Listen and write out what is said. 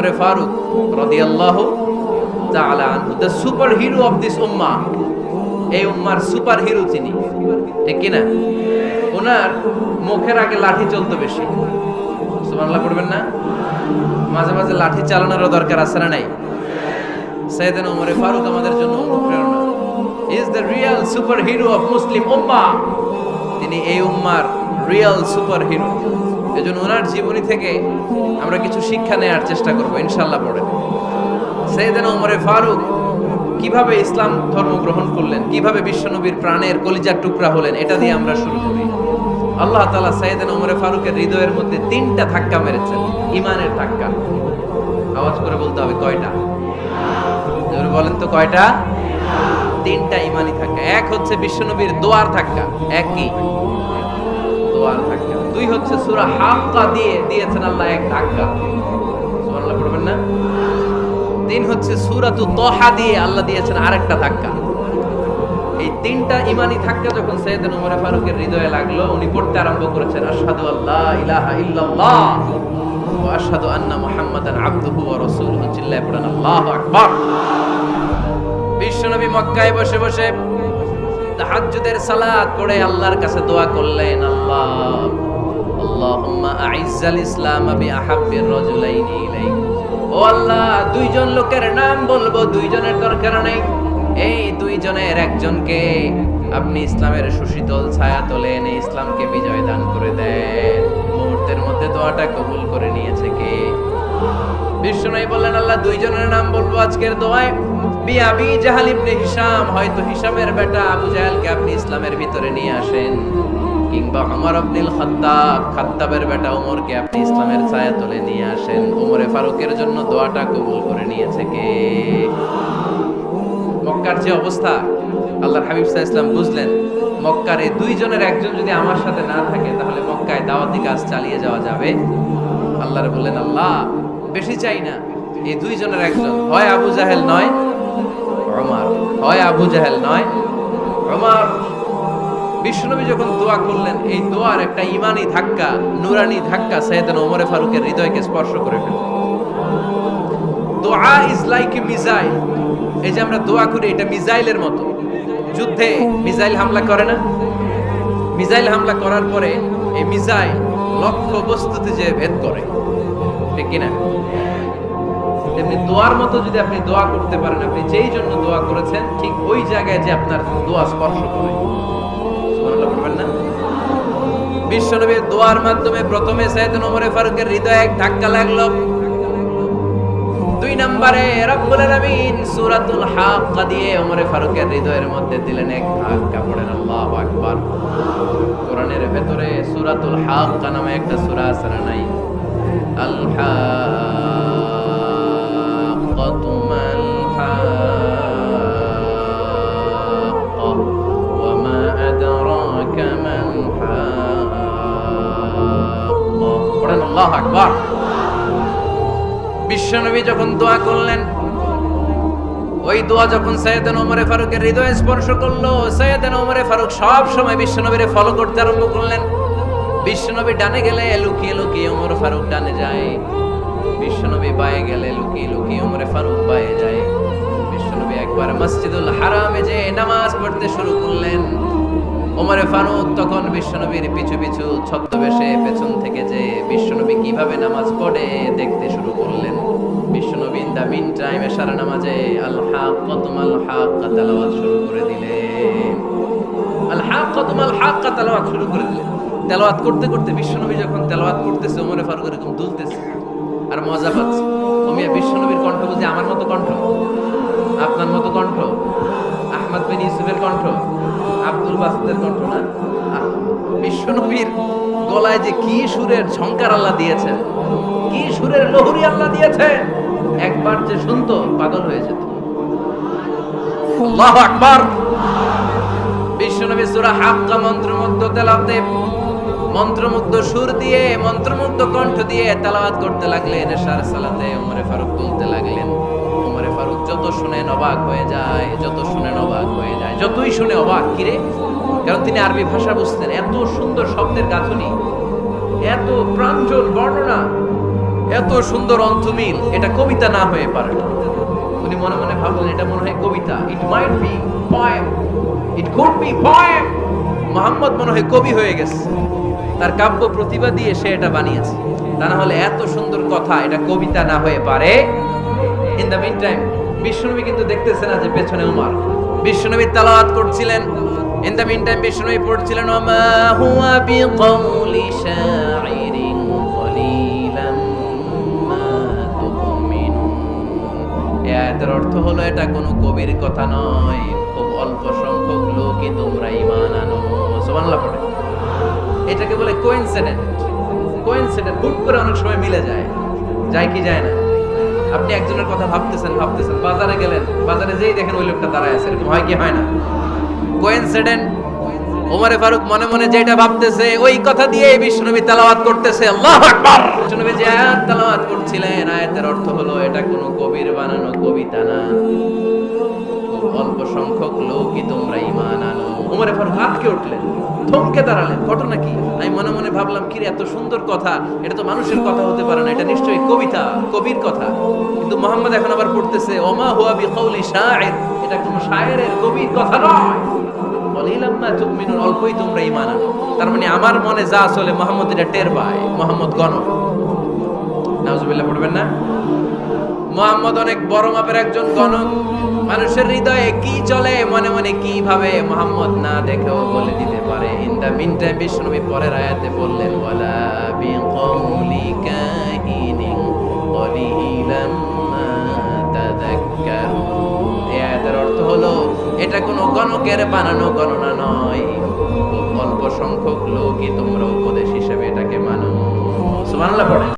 উমরে ফারুক রাদিয়াল্লাহু তাআলা আনহু, the super hero of this উম্মাহ। এই উম্মার সুপার হিরো তিনি, ঠিক কি না? ওনার মুখের আগে লাঠি চলতো বেশি। সুবহানাল্লাহ পড়বেন না? মাঝে মাঝে লাঠি চালানোরও দরকার আছে না নাই? সাইয়েদনা উমরে ফারুক আমাদের জন্য অনুপ্রেরণা। He is the real super hero of Muslim উম্মাহ। তিনি এই উম্মার রিয়েল সুপার হিরো। এজন্য ওনার জীবনী থেকে আমরা কিছু শিক্ষা নেওয়ার চেষ্টা করব ইনশাআল্লাহ। পড়ে সাইয়েদনা উমরে ফারুক কিভাবে ইসলাম ধর্ম গ্রহণ করলেন, কিভাবে বিশ্বনবীর প্রাণের কলিজার টুকরা হলেন, এটা দিয়ে আমরা শুরু করি। আল্লাহ তাআলা সাইয়েদনা উমরে ফারুকের হৃদয়ের মধ্যে 3টা ধাক্কা মেরেছেন, ঈমানের ধাক্কা। আওয়াজ করে বলতে হবে কয়টা? জোরে বলেন তো কয়টা? 3টা ঈমানি ধাক্কা। এক হচ্ছে বিশ্বনবীর দোয়ার ধাক্কা, এক কি? দোয়ার ধাক্কা। 2 হচ্ছে সূরা হাক্কা দিয়ে দিয়েছেন আল্লাহ এক ধাক্কা, সুবহানাল্লাহ পড়বেন না? 3 হচ্ছে সূরাতু তাহা দিয়ে আল্লাহ দিয়েছেন আরেকটা ধাক্কা। এই 3টা ঈমানি ধাক্কা যখন সাইয়েদনা উমর ফারুকের হৃদয়ে লাগলো, উনি পড়তে আরম্ভ করেছেন আশহাদু আল্লা ইলাহা ইল্লাল্লাহ ওয়া আশহাদু আন্না মুহাম্মাদান আবদুহু ওয়া রাসূলুহু। চিল্লায়ে পড়েন আল্লাহু আকবার। বিশ্বনবী মক্কায় বসে বসে তাহাজ্জুদের সালাত পড়ে আল্লাহর কাছে দোয়া করলেন, আল্লাহুম্মা আইজ্জাল ইসলাম বিআহাব্বির রাজুলাইনি ইলাইক। ও আল্লাহ, 2 জন লোকের নাম বলবো, 2 জনের দরকার নেই। এই 2 জনের একজনকে আপনি ইসলামের সুশীতল ছায়া তলে এনে ইসলামকে বিজয় দান করে দেন। মুহূর্তের মধ্যে দোয়াটা কবুল করে নিয়েছে কে? বিশ্বনবী বললেন, আল্লাহ 2 জনের নাম বলবো আজকের দোয়ায়। আবি জাহাল ইবনে হিশাম, হয়তো হিশামের বেটা আবু জাহেলকে আপনি ইসলামের ভিতরে নিয়ে আসেন, কিংবা ওমর ইবনুল খাত্তাব, খাত্তাবের বেটা ওমরকে আপনি ইসলামের ছায়া তলে নিয়ে আসেন। ওমরে ফারুকের জন্য দোয়াটা কবুল করে নিয়েছে কে? মক্কার যে অবস্থা, আল্লাহর হাবিব সাল্লাল্লাহু আলাইহি ওয়াসাল্লাম বুঝলেন মক্কার এই 2 জনের একজন যদি আমার সাথে না থাকে তাহলে মক্কায় দাওয়াতি কাজ চালিয়ে যাওয়া যাবে। আল্লাহর বললেন, আল্লাহ বেশি চাই না, এই 2 জনের একজন, হয় আবু জাহেল নয় ওমর, হয় আবু জাহেল নয় ওমর। বিশ্বনবী যখন দোয়া করলেন, এই দোয়ার একটা ঈমানি ধাক্কা, নূরানি ধাক্কা সাইয়েদনা ওমর ফারুকের হৃদয়কে স্পর্শ করে ফেলল। দোয়া ইজ লাইক এ মিসাইল। এই যে আমরা দোয়া করি, এটা মিসাইলের মতো। যুদ্ধে মিসাইল হামলা করে না? মিসাইল হামলা করার পরে এই মিসাইল লক্ষ্য বস্তুতে যে ভেদ করে, ঠিক কি না? তেমনি দোয়ার মতো যদি আপনি দোয়া করতে পারেন, আপনি যেই জন্য দোয়া করেছেন ঠিক ওই জায়গায় যে আপনার দোয়া স্পর্শ করে। সুবহানাল্লাহ পড়বেন না? বিশ্বনবীর দোয়ার মাধ্যমে প্রথমে সাইয়েদনা ওমর ফারুকের হৃদয়ে এক ধাক্কা লাগলো। 2 নম্বরে রব্বুল আলামিন সূরাতুল হাক্কা দিয়ে ওমর ফারুকের হৃদয়ের মধ্যে দিলেন এক ধাক্কা। পড়েন আল্লাহু আকবার। কোরআনের ভেতরে সূরাতুল হাক্কা নামে একটা সূরা আছে না নাই? আল হাক্কাতু মাল হাক্কা ওয়া মা আদরাকা মাল হাক্কা। পড়েন আল্লাহু আকবার। বিশ্বনবী যখন দোয়া করলেন, ওই দোয়া যখন সাইয়েদনা ওমর ফারুকের হৃদয়ে স্পর্শ করলো, সাইয়েদনা ওমর ফারুক সব সময় বিশ্বনবীরে ফলো করতে আরম্ভ করলেন। বিশ্বনবী ডানে গেলে লুকিয়ে লুকিয়ে ওমর ফারুক ডানে যায়, বিশ্বনবী বায়ে গেলে লুকিয়ে লুকিয়ে ওমর ফারুক বায়ে যায়। বিশ্বনবী একবার মসজিদুল হারামে যে নামাজ পড়তে শুরু করলেন, ওমর ফারুক তখন বিশ্বনবীর পিছু পিছু ছদ্মবেশে পেছন থেকে যে বিশ্বনবী কিভাবে নামাজ পড়ে দেখতে শুরু করলেন। বিশ্বনবী ইন দা মিন টাইম এশারা নামাজে আল হাক্কাতু মাল হাক্কা তেলাওয়াত শুরু করে দিলেন। আল হাক্কাতু মাল হাক্কা তেলাওয়াত শুরু করে দিলেন। তেলাওয়াত করতে করতে বিশ্বনবী যখন তেলাওয়াত করতেছে, ওমর ফারুক এরকম দুলতেছে আর মজা পাচ্ছে। ওমিয়া বিশ্বনবীর কণ্ঠ বুঝি আমার মতো কণ্ঠ, আপনার মতো কণ্ঠ, আহমদ বিন ইউসুফের কণ্ঠ, আব্দুল বাসিতের কণ্ঠ না। বিশ্বনবীর গলায় যে কি সুরের ঝংকার আল্লাহ দিয়েছেন, কি সুরের লহরী আল্লাহ দিয়েছেন, একবার যে শুনতো পাগল হয়ে যেত। আল্লাহু আকবার। বিশ্বনবী সূরা হাক্কা মন্ত্রমুগ্ধ তেলাওয়াতে, মন্ত্রমুগ্ধ সুর দিয়ে, মন্ত্রমুগ্ধ কণ্ঠ দিয়ে তেলাওয়াত করতে লাগলেন। এশার সালাতে ওমর ফারুক বলতে লাগলেন। ওমর ফারুক যত শুনেন অবাক হয়ে যায়, যত শুনেন অবাক হয়ে যায়, যতই শুনে অবাক। কিরে? কারণ তিনি আরবি ভাষা বুঝতেন। এত সুন্দর শব্দের গাঁথনি, এত প্রাঞ্জল বর্ণনা, এত সুন্দর অন্তমিল, এটা কবিতা না হয়ে পারে না। উনি মনে মনে ভাবলেন এটা মনে হয় কবিতা, it might be poem, it could be poem. Muhammad মনে হয় কবি হয়ে গেছে, তার কাব্য প্রতিভা দিয়ে সে এটা বানিয়েছে। তা না হলে এত সুন্দর কথা এটা কবিতা না হয়ে পারে। ইন দ্য মিন টাইম বিশ্বনবী কিন্তু দেখতেছে না যে পেছনে উমর। বিশ্বনবী তেলাওয়াত করছিলেন, ইন দ্য মিন টাইম বিশ্বনবী পড়ছিলেন ওমা হুয়া বিকাউলি শাইরিন কলিলাম মা তুমিনুন। এই আয়াতের অর্থ হলো এটা কোনো কবির কথা নয়, খুব অল্প সংখ্যক লোকই তোমরা ঈমান আনো। সুবহানাল্লাহ পড়ে। এটাকে বলে কোইন্সিডেন্ট। কোইন্সিডেন্ট হুট করে অনেক সময় মিলে যায়, যায় কি যায় না? আপনি একজনের কথা ভাবতেছেন বাজারে গেলেন, বাজারে যেই দেখেন ওই লোকটা দাঁড়ায় আছে, এরকম হয় কি হয় না? কোইন্সিডেন্ট। ওমরে ফারুক মনে মনে যেটা ভাবতেছে ওই কথা দিয়ে বিশ্বনবী তেলাওয়াত করতেছে, আল্লাহু আকবার। বিশ্বনবী যে আয়াত তেলাওয়াত করছিলেন, আয়াতের অর্থ হলো এটা কোনো কবির বানানো কবিতা না, খুব অল্প সংখ্যক লোকই তোমরা ঈমান আনো। ওমরে ফারুক আটকে উঠলেন, থমকে দাঁড়ালেন। ঘটনা কি? আমি মনে মনে ভাবলাম কি এত সুন্দর কথা, এটা তো মানুষের কথা হতে পারে না, এটা নিশ্চয়ই কবিতা, কবির কথা। কিন্তু মুহাম্মদ এখন আবার পড়তেছে ওমা হুয়া বিকাউলি শাইর, এটা কোনো শায়েরের কবির কথা নয়। কলিলাম মা তুমিনুন, অল্পই তোমরা ঈমান আনো। তার মানে আমার মনে যা চলে মুহাম্মদ এটা টের পায়। মুহাম্মদ গণক। নাউজুবিল্লাহ পড়বেন না? মুহাম্মদ অনেক বড় মাপের একজন গণক। মানুষের হৃদয়ে কি চলে, মনে মনে কি ভাবে, মুহাম্মদ না দেখেও বলে দিতে পারে। ইন দ্য মিন টাইম বিশ্বনবী পরের আয়াতে বললেন ওয়ালা বিকাউলি কাহিনিন কলিলাম মা তাযাক্কারুন। এই আয়াতের অর্থ হলো এটা কোনো গণকের বানানো গণনা নয়, খুব অল্প সংখ্যক লোকই তোমরা উপদেশ হিসেবে এটাকে মানো। সুবহানাল্লাহ পড়ে।